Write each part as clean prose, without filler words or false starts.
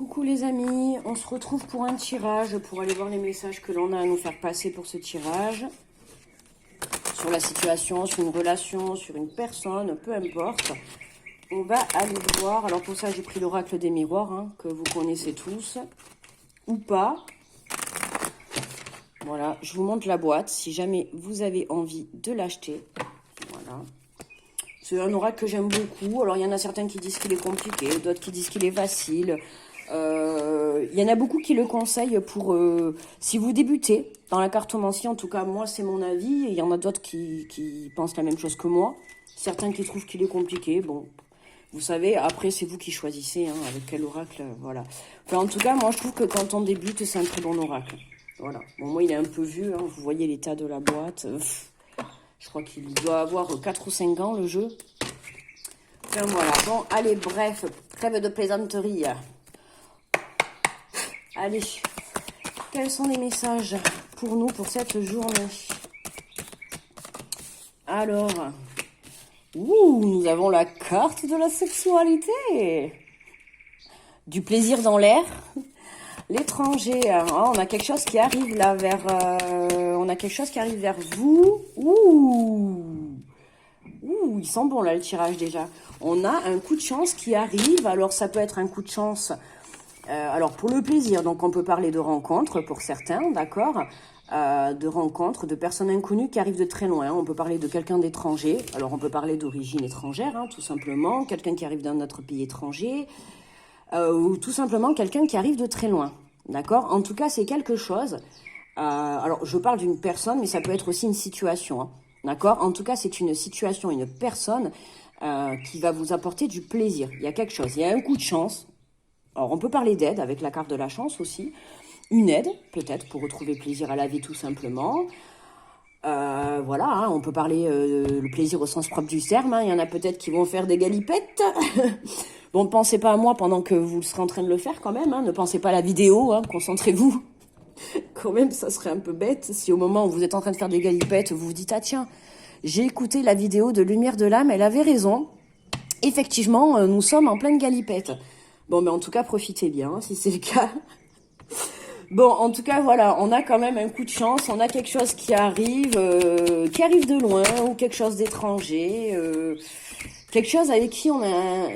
Coucou les amis, on se retrouve pour un tirage, pour aller voir les messages que l'on a à nous faire passer pour ce tirage. Sur la situation, sur une relation, sur une personne, peu importe. On va aller voir, alors pour ça j'ai pris l'oracle des miroirs, hein, que vous connaissez tous, ou pas. Voilà, je vous montre la boîte, si jamais vous avez envie de l'acheter. Voilà. C'est un oracle que j'aime beaucoup. Alors, il y en a certains qui disent qu'il est compliqué, d'autres qui disent qu'il est facile. Il y en a beaucoup qui le conseillent pour... si vous débutez dans la cartomancie, en tout cas, moi, c'est mon avis. Et il y en a d'autres qui pensent la même chose que moi. Certains qui trouvent qu'il est compliqué. Bon, vous savez, après, c'est vous qui choisissez hein, avec quel oracle, voilà. Enfin, en tout cas, moi, je trouve que quand on débute, c'est un très bon oracle. Voilà. Bon, moi, il est un peu vieux. Hein, vous voyez l'état de la boîte. Je crois qu'il doit avoir 4 ou 5 ans, le jeu. Enfin, voilà. Bon, allez, bref. Trêve de plaisanterie. Allez. Quels sont les messages pour nous, pour cette journée? Alors. Nous avons la carte de la sexualité. Du plaisir dans l'air. L'étranger. Oh, on a quelque chose qui arrive là vers... on a quelque chose qui arrive vers vous. Il sent bon là le tirage déjà. On a un coup de chance qui arrive. Alors ça peut être un coup de chance... alors pour le plaisir, donc on peut parler de rencontres pour certains, d'accord, de rencontres, de personnes inconnues qui arrivent de très loin. On peut parler de quelqu'un d'étranger. Alors on peut parler d'origine étrangère, hein, tout simplement. Quelqu'un qui arrive d'un autre pays étranger. Ou tout simplement quelqu'un qui arrive de très loin. D'accord? En tout cas, c'est quelque chose. Alors, je parle d'une personne, mais ça peut être aussi une situation. Hein, d'accord? En tout cas, c'est une situation, une personne qui va vous apporter du plaisir. Il y a quelque chose. Il y a un coup de chance. Alors, on peut parler d'aide avec la carte de la chance aussi. Une aide, peut-être, pour retrouver plaisir à la vie, tout simplement. Voilà, hein, on peut parler le plaisir au sens propre du terme. Hein. Il y en a peut-être qui vont faire des galipettes. Bon, ne pensez pas à moi pendant que vous serez en train de le faire quand même. Hein. Ne pensez pas à la vidéo, hein. Concentrez-vous. Quand même, ça serait un peu bête si au moment où vous êtes en train de faire des galipettes, vous vous dites « Ah tiens, j'ai écouté la vidéo de Lumière de l'âme, elle avait raison. Effectivement, nous sommes en pleine galipette. » Bon, mais en tout cas, profitez bien, hein, si c'est le cas. Bon, en tout cas, voilà, on a quand même un coup de chance, on a quelque chose qui arrive de loin, ou quelque chose d'étranger, quelque chose avec qui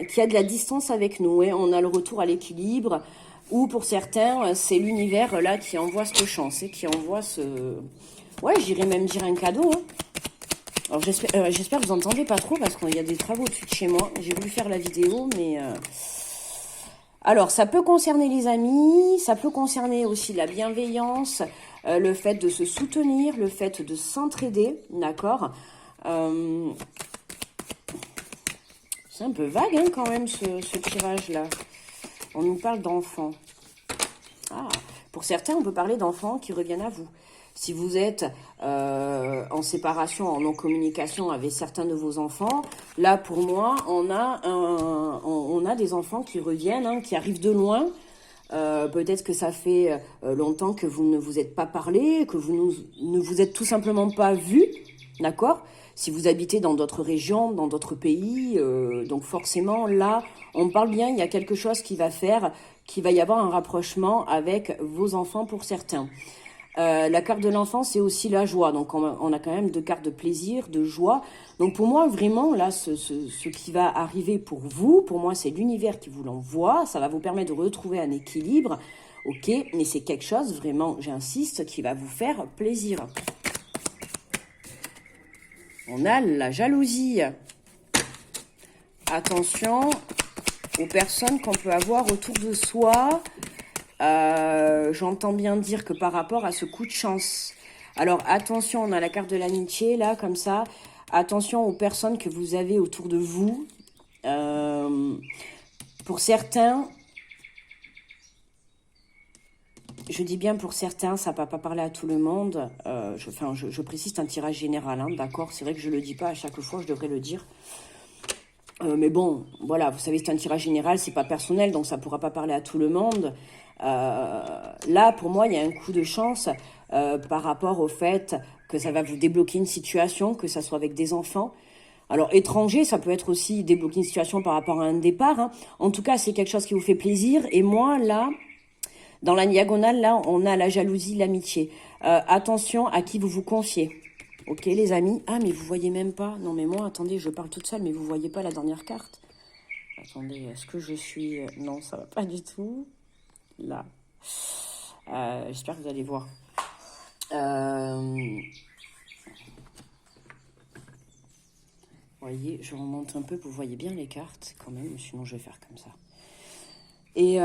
qui a de la distance avec nous, et on a le retour à l'équilibre, ou pour certains, c'est l'univers là qui envoie cette chance, et qui envoie ce... Ouais, j'irais même dire un cadeau, hein. Alors j'espère que vous entendez pas trop, parce qu'il y a des travaux au-dessus de chez moi, j'ai voulu faire la vidéo, mais... Alors, ça peut concerner les amis, ça peut concerner aussi la bienveillance, le fait de se soutenir, le fait de s'entraider, d'accord. C'est un peu vague hein, quand même ce tirage-là. On nous parle d'enfants. Ah, pour certains, on peut parler d'enfants qui reviennent à vous. Si vous êtes en séparation, en non-communication avec certains de vos enfants, là, pour moi, on a des enfants qui reviennent, hein, qui arrivent de loin. Peut-être que ça fait longtemps que vous ne vous êtes pas parlé, que vous ne vous êtes tout simplement pas vus, d'accord? Si vous habitez dans d'autres régions, dans d'autres pays, donc forcément, là, on parle bien, il y a quelque chose qui va faire, qu'il va y avoir un rapprochement avec vos enfants pour certains. La carte de l'enfant, c'est aussi la joie. Donc, on a quand même deux cartes de plaisir, de joie. Donc, pour moi, vraiment, là, ce qui va arriver pour vous, pour moi, c'est l'univers qui vous l'envoie. Ça va vous permettre de retrouver un équilibre. Ok, mais c'est quelque chose, vraiment, j'insiste, qui va vous faire plaisir. On a la jalousie. Attention aux personnes qu'on peut avoir autour de soi. J'entends bien dire que par rapport à ce coup de chance. Alors attention, on a la carte de l'amitié là, comme ça. Attention aux personnes que vous avez autour de vous. Pour certains, je dis bien pour certains, ça ne va pas parler à tout le monde. Je précise, c'est un tirage général, hein, d'accord. C'est vrai que je ne le dis pas à chaque fois, je devrais le dire. Mais bon, voilà, vous savez, c'est un tirage général, c'est pas personnel, donc ça ne pourra pas parler à tout le monde. Là, pour moi, il y a un coup de chance par rapport au fait que ça va vous débloquer une situation, que ça soit avec des enfants. Alors, étranger, ça peut être aussi débloquer une situation par rapport à un départ, hein. En tout cas, c'est quelque chose qui vous fait plaisir. Et moi, là, dans la diagonale, là, on a la jalousie, l'amitié. Attention à qui vous vous confiez. Ok, les amis. Ah, mais vous voyez même pas. Non, mais moi, attendez, je parle toute seule, mais vous voyez pas la dernière carte. Attendez, est-ce que je suis... Non, ça va pas du tout. Là. J'espère que vous allez voir. Voyez, je remonte un peu, vous voyez bien les cartes quand même, sinon je vais faire comme ça. Et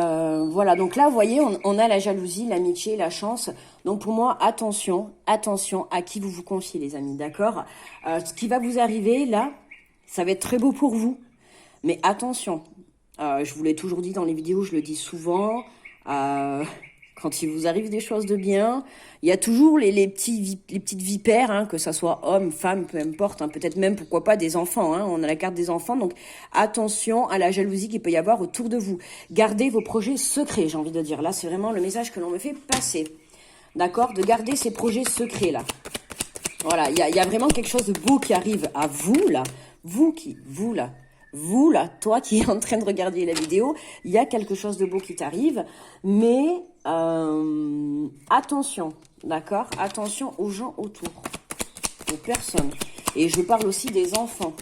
voilà, donc là, vous voyez, on a la jalousie, l'amitié, la chance. Donc pour moi, attention à qui vous vous confiez, les amis, d'accord? Ce qui va vous arriver, là, ça va être très beau pour vous. Mais attention, je vous l'ai toujours dit dans les vidéos, je le dis souvent, quand il vous arrive des choses de bien, il y a toujours les petites vipères, hein, que ça soit homme, femme, peu importe, hein, peut-être même, pourquoi pas, des enfants. Hein, on a la carte des enfants, donc attention à la jalousie qu'il peut y avoir autour de vous. Gardez vos projets secrets, j'ai envie de dire. Là, c'est vraiment le message que l'on me fait passer. D'accord? De garder ces projets secrets, là. Voilà, il y a vraiment quelque chose de beau qui arrive à vous, là. Vous, là, toi qui es en train de regarder la vidéo, il y a quelque chose de beau qui t'arrive, mais attention, d'accord? Attention aux gens autour, aux personnes. Et je parle aussi des enfants.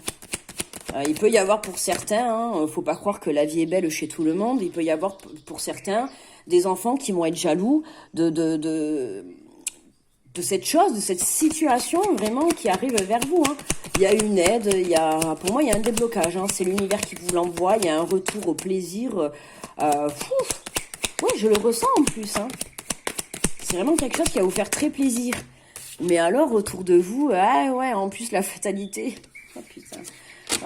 Il peut y avoir pour certains, hein, faut pas croire que la vie est belle chez tout le monde, il peut y avoir pour certains des enfants qui vont être jaloux de cette chose, de cette situation vraiment qui arrive vers vous. Hein. Il y a une aide, pour moi, il y a un déblocage. Hein. C'est l'univers qui vous l'envoie, il y a un retour au plaisir. Oui, je le ressens en plus. Hein. C'est vraiment quelque chose qui va vous faire très plaisir. Mais alors, autour de vous, ouais, en plus, la fatalité. Oh putain.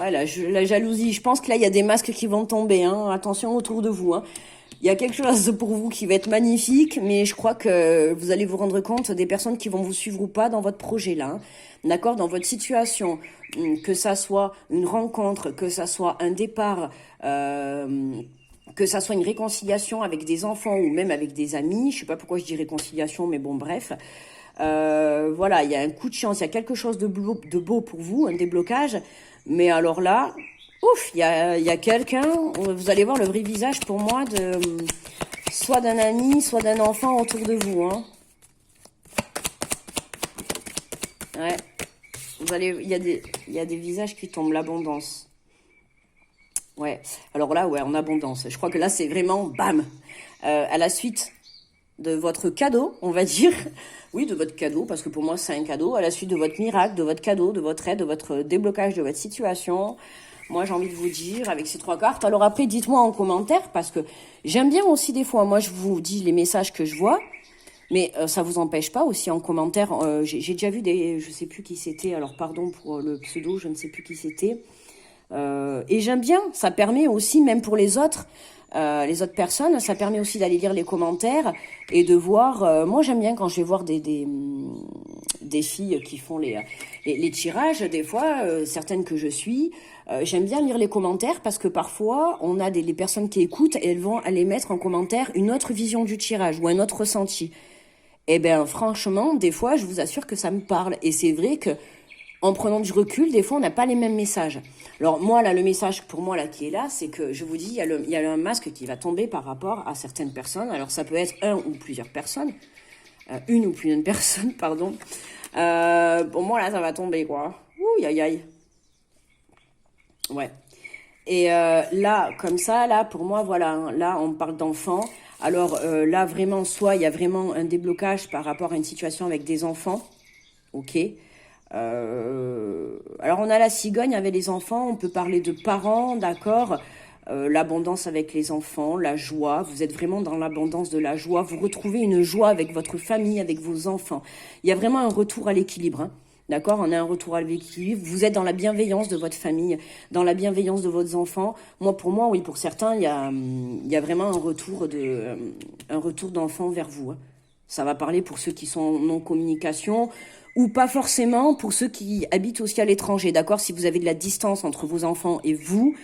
Ouais, la jalousie. Je pense que là, il y a des masques qui vont tomber. Hein. Attention autour de vous. Hein. Il y a quelque chose pour vous qui va être magnifique, mais je crois que vous allez vous rendre compte des personnes qui vont vous suivre ou pas dans votre projet là, hein. D'accord, dans votre situation, que ça soit une rencontre, que ça soit un départ, que ça soit une réconciliation avec des enfants ou même avec des amis. Je sais pas pourquoi je dis réconciliation, mais bon, bref. Voilà, il y a un coup de chance, il y a quelque chose de beau pour vous, un déblocage. Mais alors là, ouf, il y a quelqu'un, vous allez voir le vrai visage pour moi soit d'un ami, soit d'un enfant autour de vous. Hein. Ouais, il y a des visages qui tombent, l'abondance. Ouais, alors là, ouais, en abondance. Je crois que là, c'est vraiment bam. À la suite de votre cadeau, on va dire. Oui, de votre cadeau, parce que pour moi, c'est un cadeau. À la suite de votre miracle, de votre cadeau, de votre aide, de votre déblocage de votre situation. Moi, j'ai envie de vous dire, avec ces 3 cartes, alors après, dites-moi en commentaire, parce que j'aime bien aussi des fois, moi, je vous dis les messages que je vois, mais ça vous empêche pas aussi en commentaire, j'ai déjà vu je sais plus qui c'était, alors pardon pour le pseudo, je ne sais plus qui c'était, et j'aime bien, ça permet aussi, même pour les autres personnes, ça permet aussi d'aller lire les commentaires et de voir, moi j'aime bien quand je vais voir des filles qui font les tirages, des fois, certaines que je suis, j'aime bien lire les commentaires parce que parfois, on a les personnes qui écoutent et elles vont aller mettre en commentaire une autre vision du tirage ou un autre ressenti. Eh bien, franchement, des fois, je vous assure que ça me parle. Et c'est vrai que en prenant du recul, des fois, on n'a pas les mêmes messages. Alors, moi, là, le message pour moi, là, qui est là, c'est que, je vous dis, il y a un masque qui va tomber par rapport à certaines personnes. Alors, ça peut être un ou plusieurs personnes. Une ou plusieurs personnes, pardon. Pour moi, là, ça va tomber, quoi. Ouh, aïe, aïe. Ouais. Et là, comme ça, là, pour moi, voilà, hein, là, on parle d'enfants. Alors là, vraiment, soit il y a vraiment un déblocage par rapport à une situation avec des enfants. Ok. Alors, on a la cigogne avec les enfants. On peut parler de parents, d'accord. L'abondance avec les enfants, la joie. Vous êtes vraiment dans l'abondance de la joie. Vous retrouvez une joie avec votre famille, avec vos enfants. Il y a vraiment un retour à l'équilibre, hein. D'accord, on a un retour à l'équilibre. Vous êtes dans la bienveillance de votre famille, dans la bienveillance de vos enfants. Pour moi, oui, pour certains, il y a vraiment un retour d'enfant vers vous. Hein. Ça va parler pour ceux qui sont en communication ou pas forcément pour ceux qui habitent aussi à l'étranger. D'accord, si vous avez de la distance entre vos enfants et vous,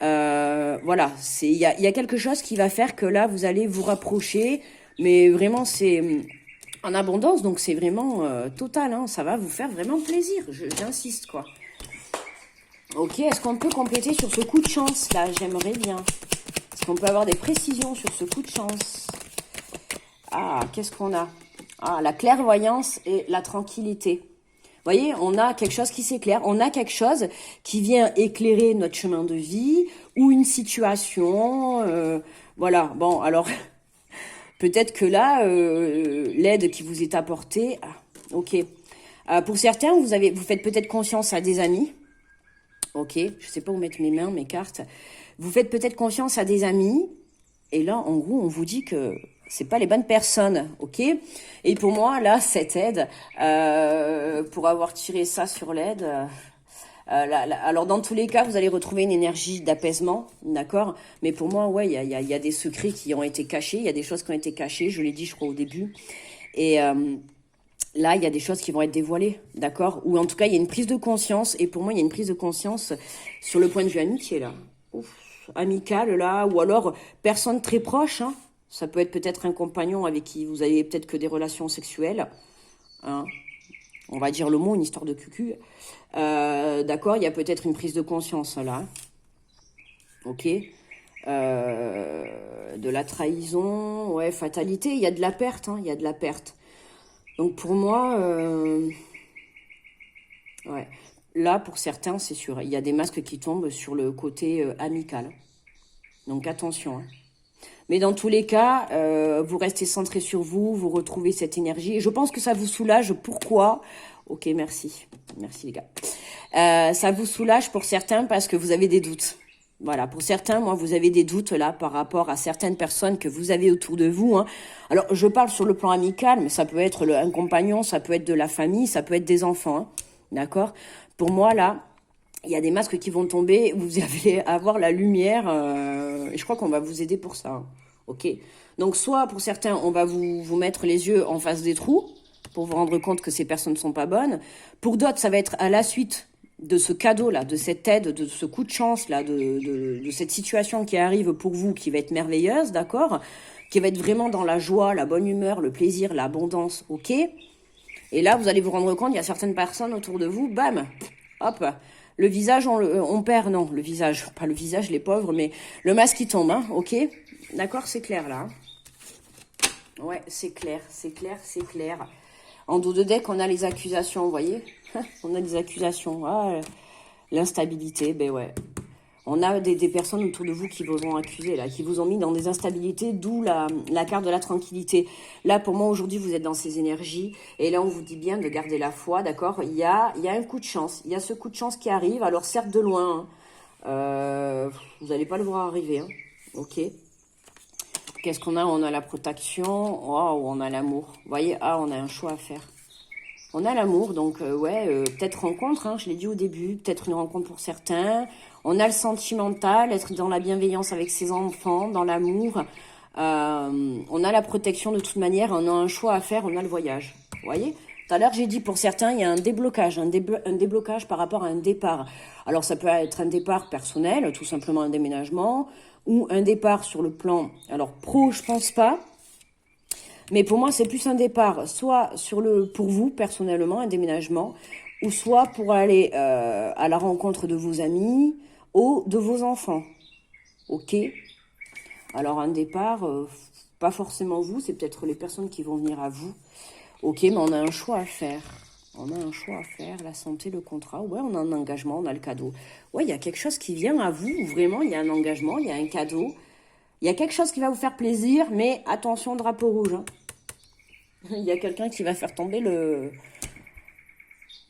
voilà, il y a quelque chose qui va faire que là, vous allez vous rapprocher. Mais vraiment, c'est en abondance, donc c'est vraiment total, hein, ça va vous faire vraiment plaisir, j'insiste, quoi. Ok, est-ce qu'on peut compléter sur ce coup de chance là? J'aimerais bien. Est-ce qu'on peut avoir des précisions sur ce coup de chance? Ah, qu'est-ce qu'on a? Ah, la clairvoyance et la tranquillité. Vous voyez, on a quelque chose qui s'éclaire, on a quelque chose qui vient éclairer notre chemin de vie ou une situation. Voilà, bon, alors peut-être que là, l'aide qui vous est apportée, ah, ok. Pour certains, vous faites peut-être confiance à des amis. Ok, je sais pas où mettre mes mains, mes cartes. Vous faites peut-être confiance à des amis. Et là, en gros, on vous dit que c'est pas les bonnes personnes, ok? Et pour moi, là, cette aide, pour avoir tiré ça sur l'aide, alors dans tous les cas, vous allez retrouver une énergie d'apaisement, d'accord? Mais pour moi, ouais, il y a des secrets qui ont été cachés, il y a des choses qui ont été cachées, je l'ai dit, je crois, au début. Et là, il y a des choses qui vont être dévoilées, d'accord? Ou en tout cas, il y a une prise de conscience. Et pour moi, il y a une prise de conscience sur le point de vue amitié, là. Ouf, amical, là. Ou alors, personne très proche, hein. Ça peut être peut-être un compagnon avec qui vous avez peut-être que des relations sexuelles. Hein. On va dire le mot, une histoire de cucu. D'accord, il y a peut-être une prise de conscience, là. Ok. De la trahison, ouais, fatalité. Il y a de la perte, hein. Il y a de la perte. Donc pour moi, ouais. Là, pour certains, c'est sûr, il y a des masques qui tombent sur le côté amical. Donc attention. Hein. Mais dans tous les cas, vous restez centré sur vous, vous retrouvez cette énergie. Et je pense que ça vous soulage. Pourquoi? Ok, merci. Merci les gars. Ça vous soulage pour certains parce que vous avez des doutes. Voilà, pour certains, moi, vous avez des doutes là par rapport à certaines personnes que vous avez autour de vous. Hein. Alors, je parle sur le plan amical, mais ça peut être un compagnon, ça peut être de la famille, ça peut être des enfants. Hein. D'accord? Pour moi, là, il y a des masques qui vont tomber, vous allez avoir la lumière, et je crois qu'on va vous aider pour ça. Hein. Ok? Donc, soit pour certains, on va vous mettre les yeux en face des trous pour vous rendre compte que ces personnes ne sont pas bonnes. Pour d'autres, ça va être à la suite de ce cadeau-là, de cette aide, de ce coup de chance-là, de cette situation qui arrive pour vous, qui va être merveilleuse, d'accord? Qui va être vraiment dans la joie, la bonne humeur, le plaisir, l'abondance, ok? Et là, vous allez vous rendre compte, il y a certaines personnes autour de vous, bam, hop, le visage, on perd, non, le visage, pas le visage, les pauvres, mais le masque qui tombe, hein, ok? D'accord, c'est clair, là. Ouais, c'est clair, c'est clair, c'est clair. En dos de deck, on a les accusations, vous voyez? On a des accusations. Ah, l'instabilité, ben ouais. On a des personnes autour de vous qui vous ont accusé, là, qui vous ont mis dans des instabilités, d'où la carte de la tranquillité. Là, pour moi, aujourd'hui, vous êtes dans ces énergies. Et là, on vous dit bien de garder la foi, d'accord? Il y a un coup de chance. Il y a ce coup de chance qui arrive. Alors, certes, de loin. Hein. Vous n'allez pas le voir arriver. Hein. Ok. Qu'est-ce qu'on a? On a la protection. Oh, on a l'amour. Vous voyez? Ah, on a un choix à faire. On a l'amour, donc ouais, peut-être rencontre, hein, je l'ai dit au début, peut-être une rencontre pour certains. On a le sentimental, être dans la bienveillance avec ses enfants, dans l'amour. On a la protection de toute manière, on a un choix à faire, on a le voyage. Vous voyez? Tout à l'heure, j'ai dit pour certains, il y a un déblocage, un déblocage par rapport à un départ. Alors ça peut être un départ personnel, tout simplement un déménagement, ou un départ sur le plan, alors pro, je pense pas. Mais pour moi, c'est plus un départ, soit pour vous, personnellement, un déménagement, ou soit pour aller à la rencontre de vos amis ou de vos enfants. Ok? Alors, un départ, pas forcément vous, c'est peut-être les personnes qui vont venir à vous. Ok, mais on a un choix à faire. On a un choix à faire, la santé, le contrat. Ouais, on a un engagement, on a le cadeau. Ouais, il y a quelque chose qui vient à vous, vraiment, il y a un engagement, il y a un cadeau. Il y a quelque chose qui va vous faire plaisir, mais attention, drapeau rouge. Hein. Il y a quelqu'un qui va faire tomber le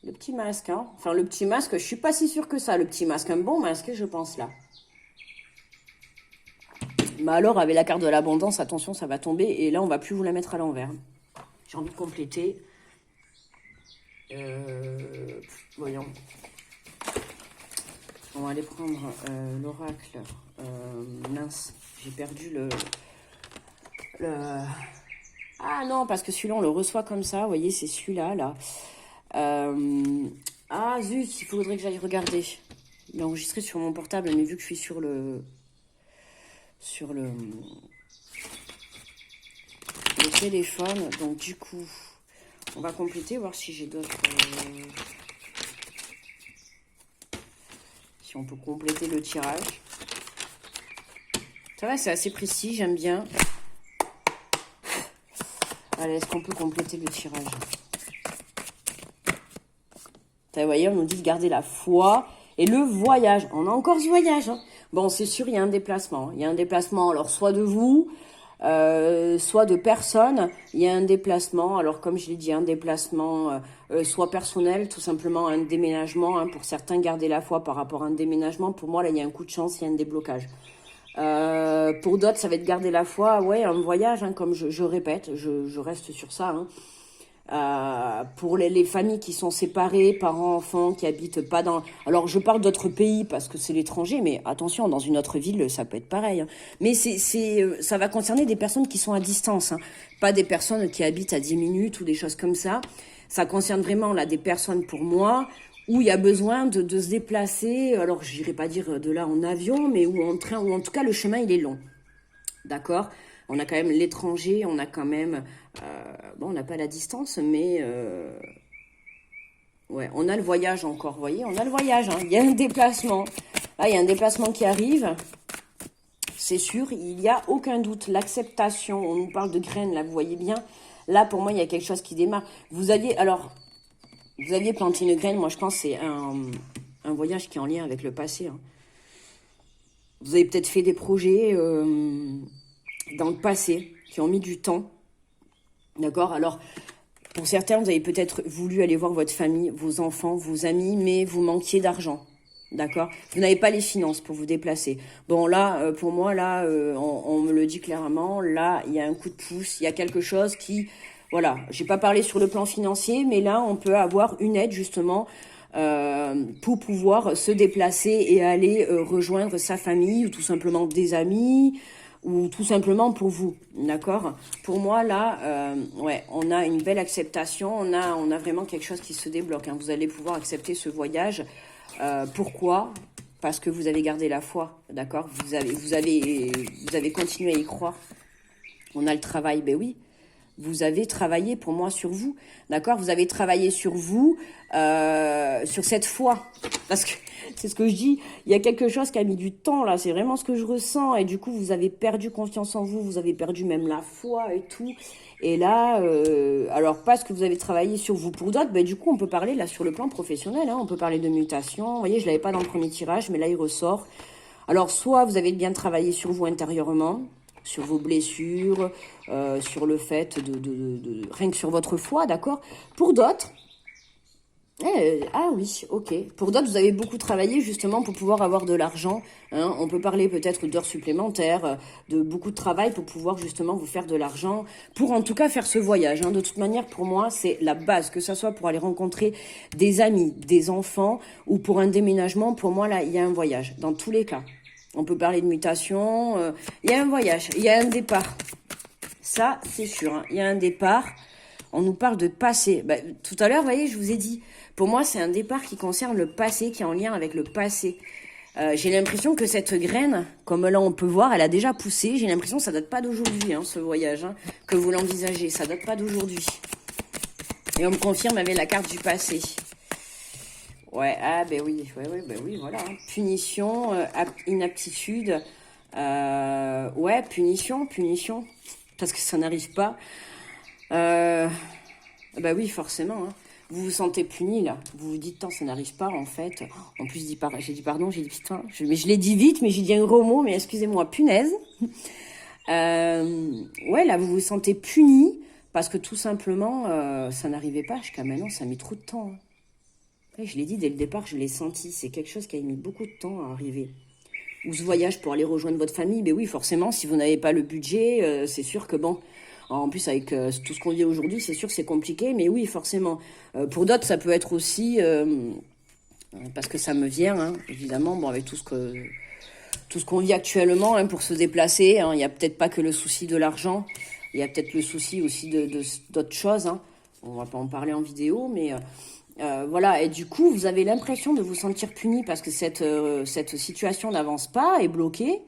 petit masque. Hein. Enfin, le petit masque, je suis pas si sûre que ça. Le petit masque, un bon masque, je pense, là. Mais alors, avec la carte de l'abondance, attention, ça va tomber. Et là, on va plus vous la mettre à l'envers. J'ai envie de compléter. Voyons. On va aller prendre l'oracle. Mince, j'ai perdu le... Ah non, parce que celui-là, on le reçoit comme ça. Vous voyez, c'est celui-là, là. Ah zut, il faudrait que j'aille regarder. Il est enregistré sur mon portable, mais vu que je suis sur le téléphone, donc du coup, on va compléter, voir si j'ai d'autres... si on peut compléter le tirage. Ça va, c'est assez précis, j'aime bien. Allez, est-ce qu'on peut compléter le tirage? Vous voyez, on nous dit de garder la foi et le voyage. On a encore ce voyage. Hein. Bon, c'est sûr, il y a un déplacement. Il y a un déplacement, alors, soit de vous, soit de personnes. Il y a un déplacement, alors, comme je l'ai dit, un déplacement soit personnel, tout simplement un déménagement. Hein, pour certains, garder la foi par rapport à un déménagement. Pour moi, là, il y a un coup de chance, il y a un déblocage. Pour d'autres, ça va être garder la foi. Ouais, un voyage, hein, comme je répète, je reste sur ça, hein. Pour les familles qui sont séparées, parents, enfants, qui habitent pas dans... Alors, je parle d'autres pays parce que c'est l'étranger, mais attention, dans une autre ville, ça peut être pareil. Hein. Mais ça va concerner des personnes qui sont à distance, hein. Pas des personnes qui habitent à 10 minutes ou des choses comme ça. Ça concerne vraiment là des personnes, pour moi, où il y a besoin de se déplacer. Alors, je n'irai pas dire de là en avion, mais ou en train, ou en tout cas, le chemin, il est long. D'accord ? On a quand même l'étranger, on a quand même... bon, on n'a pas la distance, mais... ouais, on a le voyage encore, vous voyez, on a le voyage, hein. Il y a un déplacement. Là, il y a un déplacement qui arrive. C'est sûr, il n'y a aucun doute. L'acceptation, on nous parle de graines, là, vous voyez bien. Là, pour moi, il y a quelque chose qui démarre. Vous aviez planté une graine, moi, je pense que c'est un voyage qui est en lien avec le passé. Hein. Vous avez peut-être fait des projets... dans le passé, qui ont mis du temps, d'accord? Alors, pour certains, vous avez peut-être voulu aller voir votre famille, vos enfants, vos amis, mais vous manquiez d'argent, d'accord? Vous n'avez pas les finances pour vous déplacer. Bon, là, pour moi, là, on me le dit clairement, là, il y a un coup de pouce, il y a quelque chose qui... Voilà, j'ai pas parlé sur le plan financier, mais là, on peut avoir une aide, justement, pour pouvoir se déplacer et aller rejoindre sa famille, ou tout simplement des amis... ou tout simplement pour vous, d'accord? Pour moi, là, ouais, on a une belle acceptation, on a vraiment quelque chose qui se débloque. Hein. Vous allez pouvoir accepter ce voyage. Pourquoi? Parce que vous avez gardé la foi, d'accord? Vous avez continué à y croire. On a le travail, ben oui. Vous avez travaillé pour moi sur vous, d'accord? Vous avez travaillé sur vous, sur cette foi. Parce que c'est ce que je dis, il y a quelque chose qui a mis du temps là, c'est vraiment ce que je ressens. Et du coup, vous avez perdu confiance en vous, vous avez perdu même la foi et tout. Et là, alors parce que vous avez travaillé sur vous. Pour d'autres, ben, du coup, on peut parler là sur le plan professionnel, hein, on peut parler de mutation. Vous voyez, je ne l'avais pas dans le premier tirage, mais là, il ressort. Alors, soit vous avez bien travaillé sur vous intérieurement, sur vos blessures, sur le fait rien que sur votre foi, d'accord? Pour d'autres, ah oui, ok. Pour d'autres, vous avez beaucoup travaillé justement pour pouvoir avoir de l'argent. Hein. On peut parler peut-être d'heures supplémentaires, de beaucoup de travail pour pouvoir justement vous faire de l'argent, pour en tout cas faire ce voyage. Hein. De toute manière, pour moi, c'est la base, que ça soit pour aller rencontrer des amis, des enfants, ou pour un déménagement. Pour moi, là, il y a un voyage, dans tous les cas. On peut parler de mutation, il y a un voyage, il y a un départ. Ça, c'est sûr, hein. Il y a un départ. On nous parle de passé. Bah, tout à l'heure, vous voyez, je vous ai dit, pour moi, c'est un départ qui concerne le passé, qui est en lien avec le passé. J'ai l'impression que cette graine, comme là on peut voir, elle a déjà poussé. J'ai l'impression que ça date pas d'aujourd'hui, hein, ce voyage, hein, que vous l'envisagez. Ça date pas d'aujourd'hui. Et on me confirme avec la carte du passé. Ouais, ah ben oui, ben oui, voilà. Hein. Punition, inaptitude. Ouais, punition. Parce que ça n'arrive pas. Bah oui, forcément. Hein. Vous vous sentez puni, là. Vous vous dites, tant, ça n'arrive pas, en fait. En plus, j'ai dit pardon, j'ai dit putain. Mais je l'ai dit vite, mais j'ai dit un gros mot, mais excusez-moi, punaise. Ouais, là, vous vous sentez puni parce que tout simplement, ça n'arrivait pas jusqu'à maintenant, ça a mis trop de temps. Hein. Ouais, je l'ai dit dès le départ, je l'ai senti. C'est quelque chose qui a mis beaucoup de temps à arriver. Ou ce voyage pour aller rejoindre votre famille, mais oui, forcément, si vous n'avez pas le budget, c'est sûr que bon... En plus, avec tout ce qu'on vit aujourd'hui, c'est sûr que c'est compliqué, mais oui, forcément. Pour d'autres, ça peut être aussi, parce que ça me vient, hein, évidemment, bon, avec tout ce qu'on vit actuellement, hein, pour se déplacer, hein, il n'y a peut-être pas que le souci de l'argent, il y a peut-être le souci aussi d'autres choses. Hein. On ne va pas en parler en vidéo, mais voilà. Et du coup, vous avez l'impression de vous sentir puni parce que cette situation n'avance pas, est bloquée.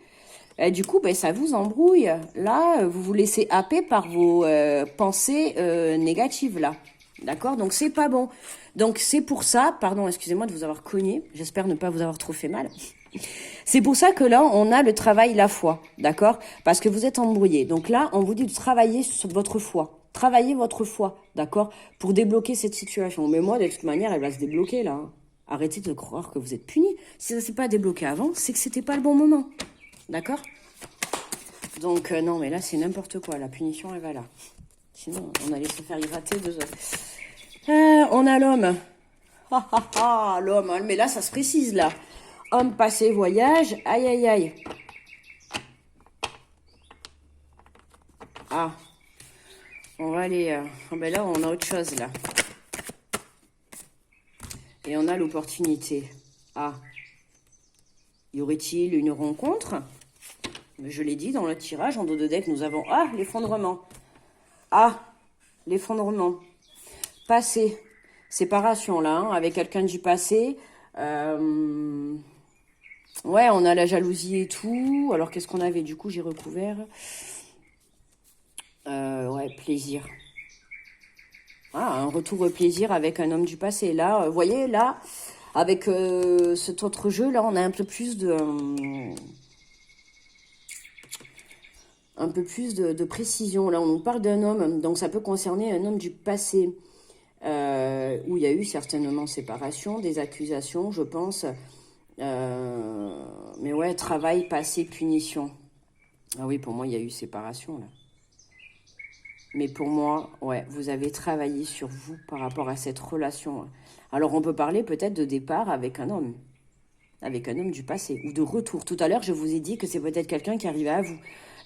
Et du coup, ben, ça vous embrouille. Là, vous vous laissez happer par vos pensées négatives, là. D'accord? Donc, c'est pas bon. Donc, c'est pour ça, pardon, excusez-moi de vous avoir cogné. J'espère ne pas vous avoir trop fait mal. C'est pour ça que là, on a le travail la foi. D'accord? Parce que vous êtes embrouillé. Donc là, on vous dit de travailler sur votre foi. Travaillez votre foi. D'accord? Pour débloquer cette situation. Mais moi, de toute manière, elle va se débloquer là. Hein. Arrêtez de croire que vous êtes puni. Si ça ne s'est pas débloqué avant, c'est que c'était pas le bon moment. D'accord? Donc, non, mais là, c'est n'importe quoi. La punition, elle va là. Sinon, on allait se faire gratter 2 heures. On a l'homme. Ah, ah, ah, l'homme. Mais là, ça se précise, là. Homme passé voyage. Aïe, aïe, aïe. Ah. On va aller... oh, ben là, on a autre chose, là. Et on a l'opportunité. Ah. Y aurait-il une rencontre? Je l'ai dit, dans le tirage, en dos de deck, nous avons... Ah, l'effondrement. Ah, l'effondrement. Passé. Séparation, là, hein, avec quelqu'un du passé. Ouais, on a la jalousie et tout. Alors, qu'est-ce qu'on avait? Du coup, j'ai recouvert. Ouais, plaisir. Ah, un retour au plaisir avec un homme du passé. Là, vous voyez, là, avec cet autre jeu, là, on a un peu plus de... de précision. Là, on nous parle d'un homme, donc ça peut concerner un homme du passé, où il y a eu certainement séparation, des accusations, je pense. Mais ouais, travail, passé, punition. Ah oui, pour moi, il y a eu séparation, là. Mais pour moi, ouais, vous avez travaillé sur vous par rapport à cette relation. Alors, on peut parler peut-être de départ avec un homme du passé, ou de retour. Tout à l'heure, je vous ai dit que c'est peut-être quelqu'un qui arrivait à vous.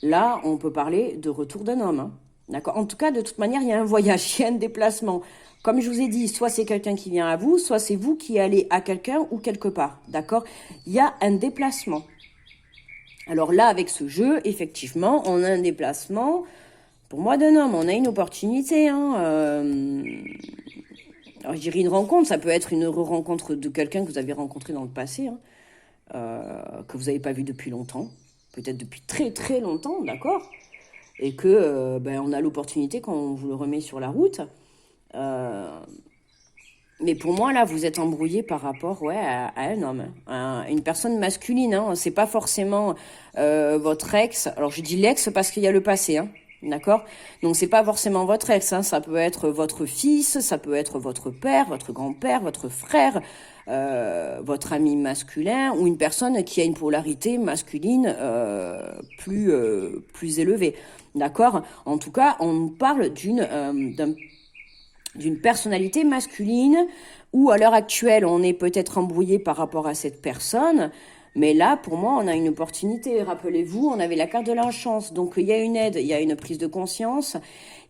Là, on peut parler de retour d'un homme. Hein. D'accord. En tout cas, de toute manière, il y a un voyage, il y a un déplacement. Comme je vous ai dit, soit c'est quelqu'un qui vient à vous, soit c'est vous qui allez à quelqu'un ou quelque part. D'accord. Il y a un déplacement. Alors là, avec ce jeu, effectivement, on a un déplacement. Pour moi, d'un homme, on a une opportunité. Hein, alors, je dirais une rencontre, ça peut être une rencontre de quelqu'un que vous avez rencontré dans le passé, hein, que vous n'avez pas vu depuis longtemps, peut-être depuis très très longtemps, d'accord? Et que on a l'opportunité quand on vous le remet sur la route. Mais pour moi, là, vous êtes embrouillé par rapport à un homme, hein, à une personne masculine. Hein, c'est pas forcément votre ex. Alors, je dis l'ex parce qu'il y a le passé, hein. D'accord? Donc, c'est pas forcément votre ex, hein. Ça peut être votre fils, ça peut être votre père, votre grand-père, votre frère, votre ami masculin ou une personne qui a une polarité masculine plus élevée. D'accord? En tout cas, on parle d'une personnalité masculine où, à l'heure actuelle, on est peut-être embrouillé par rapport à cette personne. Mais là, pour moi, on a une opportunité. Rappelez-vous, on avait la carte de la chance. Donc, il y a une aide, il y a une prise de conscience,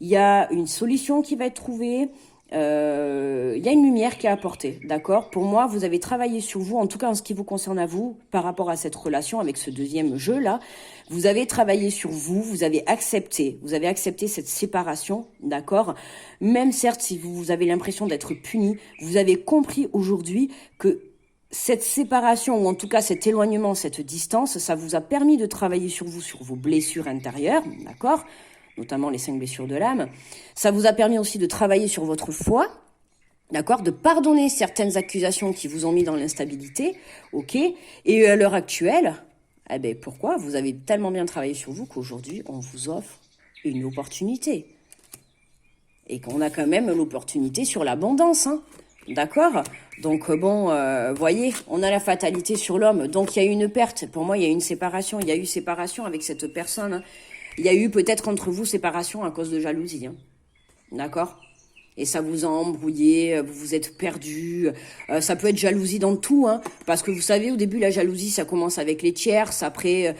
il y a une solution qui va être trouvée, il y a une lumière qui est apportée. D'accord? Pour moi, vous avez travaillé sur vous, en tout cas en ce qui vous concerne à vous, par rapport à cette relation avec ce deuxième jeu-là. Vous avez travaillé sur vous, vous avez accepté cette séparation, d'accord? Même certes, si vous avez l'impression d'être puni, vous avez compris aujourd'hui que cette séparation, ou en tout cas cet éloignement, cette distance, ça vous a permis de travailler sur vous, sur vos blessures intérieures, d'accord? Notamment les 5 blessures de l'âme. Ça vous a permis aussi de travailler sur votre foi, d'accord? De pardonner certaines accusations qui vous ont mis dans l'instabilité, ok? Et à l'heure actuelle, pourquoi? Vous avez tellement bien travaillé sur vous qu'aujourd'hui, on vous offre une opportunité. Et qu'on a quand même l'opportunité sur l'abondance, hein? D'accord? Donc voyez, on a la fatalité sur l'homme. Donc il y a une perte. Pour moi, il y a une séparation. Il y a eu séparation avec cette personne. Hein. Il y a eu peut-être entre vous séparation à cause de jalousie. Hein. D'accord? Et ça vous a embrouillé, vous vous êtes perdu. Ça peut être jalousie dans tout, hein, parce que vous savez, au début, la jalousie, ça commence avec les tierces. Après,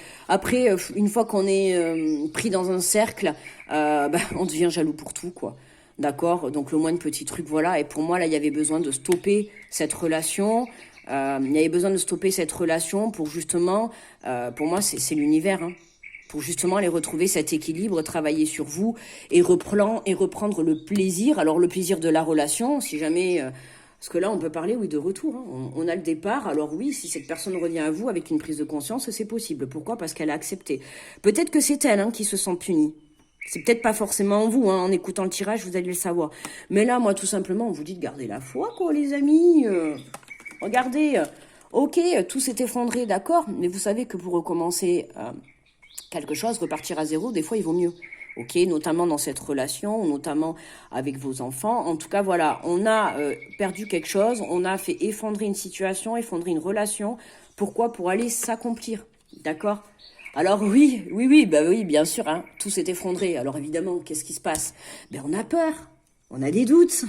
une fois qu'on est pris dans un cercle, on devient jaloux pour tout, quoi. D'accord? Donc le moindre petit truc, voilà. Et pour moi, là, il y avait besoin de stopper cette relation. Il y avait besoin de stopper cette relation pour justement, pour moi, c'est l'univers, hein, pour justement aller retrouver cet équilibre, travailler sur vous et reprendre le plaisir. Alors le plaisir de la relation, si jamais... parce que là, on peut parler, oui, de retour. Hein. On a le départ. Alors oui, si cette personne revient à vous avec une prise de conscience, c'est possible. Pourquoi? Parce qu'elle a accepté. Peut-être que c'est elle, hein, qui se sent punie. C'est peut-être pas forcément vous, hein, en écoutant le tirage, vous allez le savoir. Mais là, moi, tout simplement, on vous dit de garder la foi, quoi, les amis. Regardez, ok, tout s'est effondré, d'accord, mais vous savez que pour recommencer quelque chose, repartir à zéro, des fois, il vaut mieux. Ok, notamment dans cette relation, notamment avec vos enfants. En tout cas, voilà, on a perdu quelque chose, on a fait effondrer une situation, effondrer une relation. Pourquoi? Pour aller s'accomplir, d'accord? Alors oui, bah oui, bien sûr, hein, tout s'est effondré. Alors évidemment, qu'est-ce qui se passe? Ben on a peur, on a des doutes,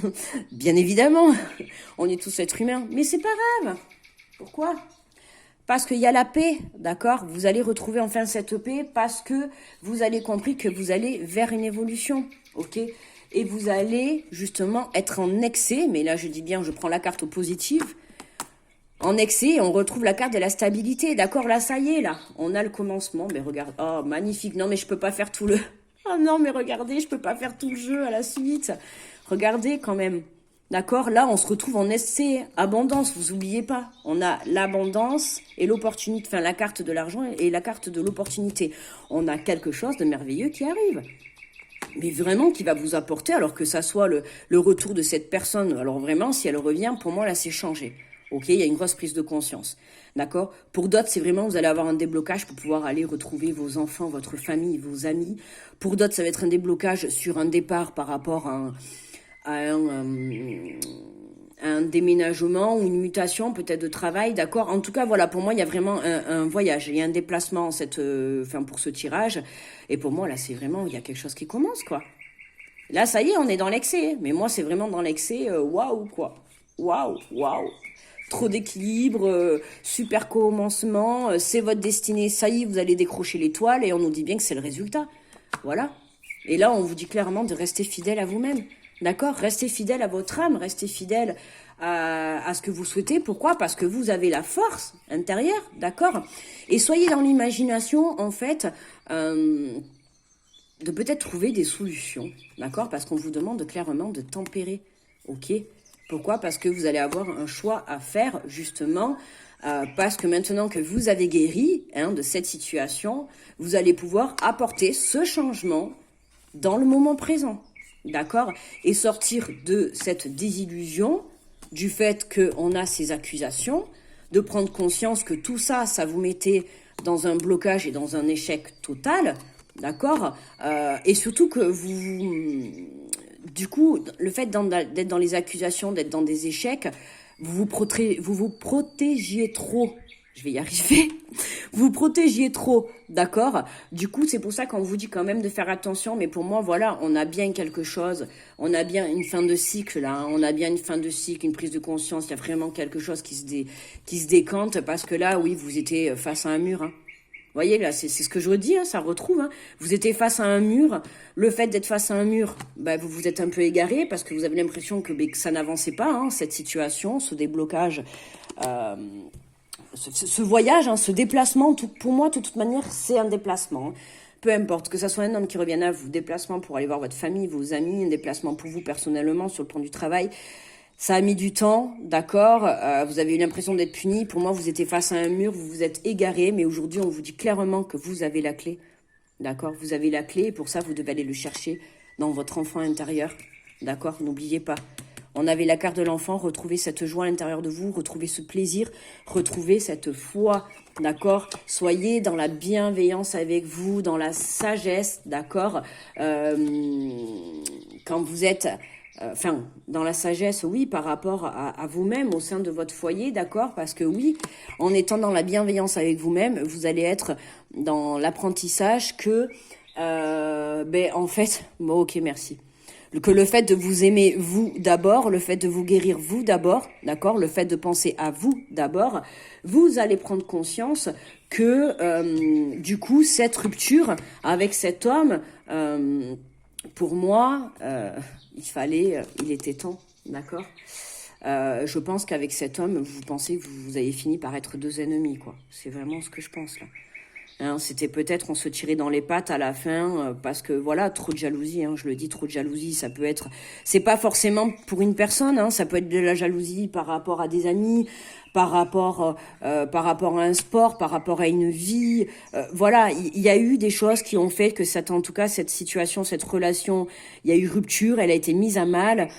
bien évidemment. On est tous êtres humains, mais c'est pas grave. Pourquoi? Parce qu'il y a la paix, d'accord? Vous allez retrouver enfin cette paix parce que vous allez compris que vous allez vers une évolution, ok? Et vous allez justement être en excès, mais là je dis bien, je prends la carte positive. En excès, on retrouve la carte de la stabilité, d'accord? Là, ça y est, là, on a le commencement. Mais regarde, oh, magnifique. Non, mais je peux pas faire tout le... Oh non, mais regardez, je peux pas faire tout le jeu à la suite. Regardez quand même. D'accord? Là, on se retrouve en essai, abondance, vous oubliez pas. On a l'abondance et l'opportunité, enfin la carte de l'argent et la carte de l'opportunité. On a quelque chose de merveilleux qui arrive. Mais vraiment qui va vous apporter, alors que ça soit le retour de cette personne. Alors vraiment, si elle revient, pour moi, là, c'est changé. Ok, il y a une grosse prise de conscience. D'accord? Pour d'autres, c'est vraiment, vous allez avoir un déblocage pour pouvoir aller retrouver vos enfants, votre famille, vos amis. Pour d'autres, ça va être un déblocage sur un départ par rapport à un déménagement ou une mutation peut-être de travail, d'accord? En tout cas, voilà, pour moi, il y a vraiment un voyage, il y a un déplacement pour ce tirage. Et pour moi, là, c'est vraiment, il y a quelque chose qui commence, quoi. Là, ça y est, on est dans l'excès. Mais moi, c'est vraiment dans l'excès, waouh, quoi. Waouh. Trop d'équilibre, super commencement, c'est votre destinée, ça y est, vous allez décrocher l'étoile et on nous dit bien que c'est le résultat. Voilà. Et là, on vous dit clairement de rester fidèle à vous-même. D'accord? Restez fidèle à votre âme, restez fidèle à ce que vous souhaitez. Pourquoi? Parce que vous avez la force intérieure, d'accord? Et soyez dans l'imagination, en fait, de peut-être trouver des solutions, d'accord? Parce qu'on vous demande clairement de tempérer, ok? Pourquoi? Parce que vous allez avoir un choix à faire, justement, parce que maintenant que vous avez guéri de cette situation, vous allez pouvoir apporter ce changement dans le moment présent, d'accord? Et sortir de cette désillusion, du fait qu'on a ces accusations, de prendre conscience que tout ça, ça vous mettait dans un blocage et dans un échec total, d'accord? Et surtout que du coup, le fait d'être dans les accusations, d'être dans des échecs, vous vous protégiez trop. Je vais y arriver. Vous protégiez trop, d'accord? Du coup, c'est pour ça qu'on vous dit quand même de faire attention. Mais pour moi, voilà, on a bien quelque chose. On a bien une fin de cycle, là. On a bien une fin de cycle, une prise de conscience. Il y a vraiment quelque chose qui se décante. Parce que là, oui, vous étiez face à un mur, hein. Vous voyez, là, c'est ce que je redis, hein, ça retrouve. Hein. Vous étiez face à un mur. Le fait d'être face à un mur, vous vous êtes un peu égaré parce que vous avez l'impression que ça n'avançait pas, hein, cette situation, ce déblocage, ce voyage, hein, ce déplacement. Pour moi, de toute manière, c'est un déplacement. Hein. Peu importe, que ce soit un homme qui revienne à vous, déplacement pour aller voir votre famille, vos amis, un déplacement pour vous personnellement sur le plan du travail. Ça a mis du temps, d'accord, vous avez eu l'impression d'être puni. Pour moi, vous étiez face à un mur, vous vous êtes égaré, mais aujourd'hui, on vous dit clairement que vous avez la clé, d'accord? Vous avez la clé et pour ça, vous devez aller le chercher dans votre enfant intérieur, d'accord? N'oubliez pas. On avait la carte de l'enfant, retrouvez cette joie à l'intérieur de vous, retrouvez ce plaisir, retrouvez cette foi, d'accord? Soyez dans la bienveillance avec vous, dans la sagesse, d'accord? Quand vous êtes... dans la sagesse, oui, par rapport à vous-même, au sein de votre foyer, d'accord? Parce que oui, en étant dans la bienveillance avec vous-même, vous allez être dans l'apprentissage que, en fait, bon, ok, merci. Que le fait de vous aimer vous d'abord, le fait de vous guérir vous d'abord, d'accord? Le fait de penser à vous d'abord, vous allez prendre conscience que, du coup, cette rupture avec cet homme, pour moi, il était temps, d'accord? Je pense qu'avec cet homme, vous pensez que vous avez fini par être deux ennemis, quoi. C'est vraiment ce que je pense, là. Hein, c'était peut-être on se tirait dans les pattes à la fin parce que voilà, trop de jalousie, hein, je le dis, trop de jalousie, ça peut être, c'est pas forcément pour une personne, hein, ça peut être de la jalousie par rapport à des amis, par rapport à un sport, par rapport à une vie. Voilà, il y a eu des choses qui ont fait que en tout cas, cette situation, cette relation, il y a eu rupture, elle a été mise à mal.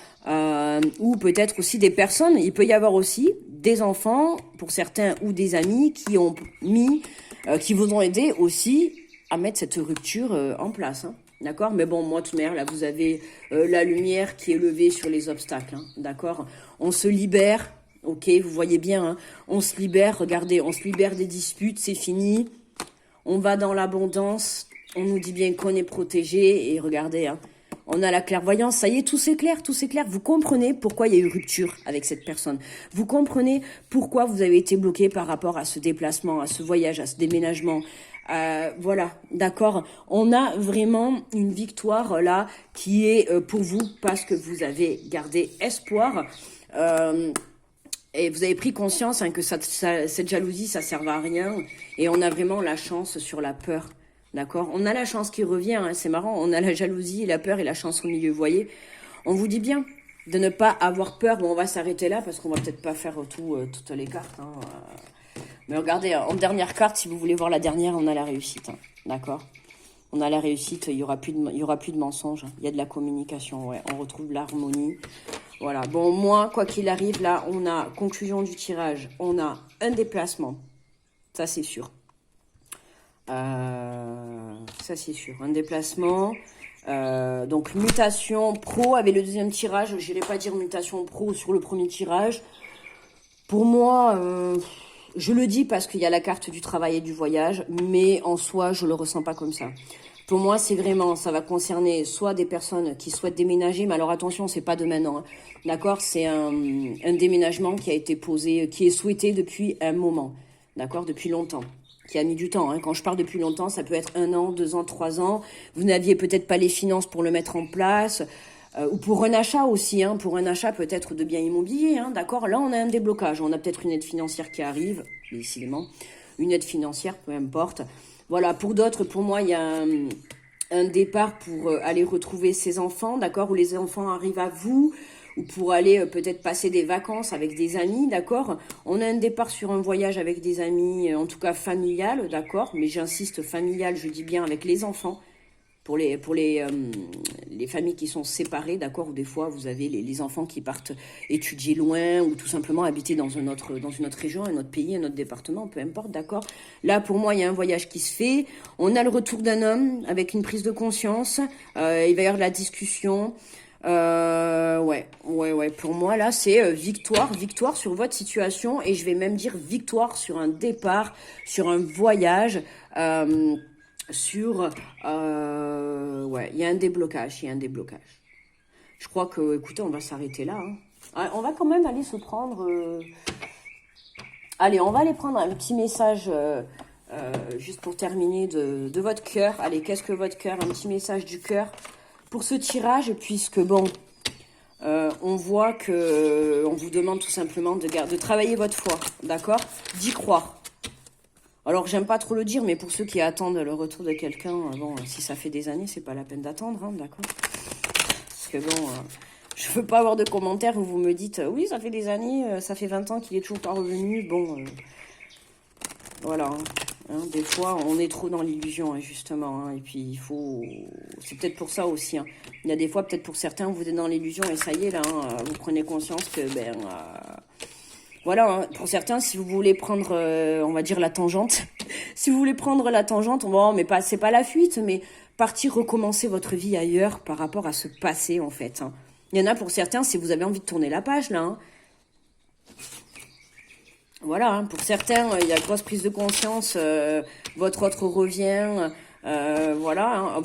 Ou peut-être aussi des personnes, il peut y avoir aussi des enfants, pour certains, ou des amis qui vous ont aidé aussi à mettre cette rupture en place. Hein. D'accord? Mais bon, moi, toute manière, là, vous avez la lumière qui est levée sur les obstacles. Hein. D'accord? On se libère. Ok, vous voyez bien, hein, on se libère, regardez, on se libère des disputes, c'est fini. On va dans l'abondance, on nous dit bien qu'on est protégé, et regardez, hein, on a la clairvoyance, ça y est, tout s'éclaire, tout s'éclaire. Vous comprenez pourquoi il y a eu rupture avec cette personne. Vous comprenez pourquoi vous avez été bloqué par rapport à ce déplacement, à ce voyage, à ce déménagement. Voilà, d'accord. On a vraiment une victoire là qui est pour vous parce que vous avez gardé espoir. Et vous avez pris conscience hein, que cette jalousie, ça ne sert à rien. Et on a vraiment la chance sur la peur. D'accord? On a la chance qui revient. Hein, c'est marrant. On a la jalousie, la peur et la chance au milieu. Vous voyez? On vous dit bien de ne pas avoir peur. Bon, on va s'arrêter là parce qu'on va peut-être pas faire toutes les cartes. Hein. Mais regardez, en dernière carte, si vous voulez voir la dernière, on a la réussite. Hein, d'accord? On a la réussite. Il y aura plus de mensonges. Il y a de la communication. Ouais. On retrouve l'harmonie. Voilà, bon, moi, quoi qu'il arrive, là, on a conclusion du tirage, on a un déplacement, ça c'est sûr. Ça c'est sûr, un déplacement, donc mutation pro avec le deuxième tirage, je n'irai pas dire mutation pro sur le premier tirage. Pour moi, je le dis parce qu'il y a la carte du travail et du voyage, mais en soi, je le ressens pas comme ça. Pour moi, c'est vraiment, ça va concerner soit des personnes qui souhaitent déménager, mais alors attention, c'est pas de maintenant, hein. D'accord? C'est un déménagement qui a été posé, qui est souhaité depuis un moment, d'accord? Depuis longtemps, qui a mis du temps, hein. Quand je parle depuis longtemps, ça peut être 1 an, 2 ans, 3 ans. Vous n'aviez peut-être pas les finances pour le mettre en place, ou pour un achat aussi, hein, pour un achat peut-être de biens immobiliers, hein, d'accord? Là, on a un déblocage, on a peut-être une aide financière qui arrive, décidément, une aide financière, peu importe. Voilà, pour d'autres, pour moi, il y a un départ pour aller retrouver ses enfants, d'accord, où les enfants arrivent à vous, ou pour aller peut-être passer des vacances avec des amis, d'accord. On a un départ sur un voyage avec des amis, en tout cas familial, d'accord, mais j'insiste, familial, je dis bien avec les enfants, pour les familles qui sont séparées, d'accord, ou des fois vous avez les enfants qui partent étudier loin ou tout simplement habiter dans une autre région, un autre pays, un autre département, peu importe, d'accord. Là, pour moi, il y a un voyage qui se fait. On a le retour d'un homme avec une prise de conscience. Il va y avoir de la discussion. Ouais. Pour moi, là, c'est victoire sur votre situation et je vais même dire victoire sur un départ, sur un voyage. Ouais, il y a un déblocage, Je crois que, écoutez, on va s'arrêter là. Hein. On va quand même aller se prendre... Allez, on va aller prendre un petit message, juste pour terminer, de votre cœur. Allez, qu'est-ce que votre cœur? Un petit message du cœur pour ce tirage, puisque, bon, on voit que on vous demande tout simplement de travailler votre foi, d'accord? D'y croire. Alors, j'aime pas trop le dire, mais pour ceux qui attendent le retour de quelqu'un, bon, si ça fait des années, c'est pas la peine d'attendre, hein, d'accord? Parce que bon, je veux pas avoir de commentaires où vous me dites, oui, ça fait des années, ça fait 20 ans qu'il est toujours pas revenu, bon, voilà, hein, des fois, on est trop dans l'illusion, hein, justement, hein, et puis il faut... C'est peut-être pour ça aussi, hein. Il y a des fois, peut-être pour certains, vous êtes dans l'illusion, et ça y est, là, hein, vous prenez conscience que, voilà, hein, pour certains, si vous voulez prendre, on va dire, la tangente, si vous voulez prendre la tangente, bon, mais c'est pas la fuite, mais partir recommencer votre vie ailleurs par rapport à ce passé, en fait. Hein. Il y en a pour certains, si vous avez envie de tourner la page, là. Hein. Voilà, hein, pour certains, il y a grosse prise de conscience, votre autre revient, voilà. Hein.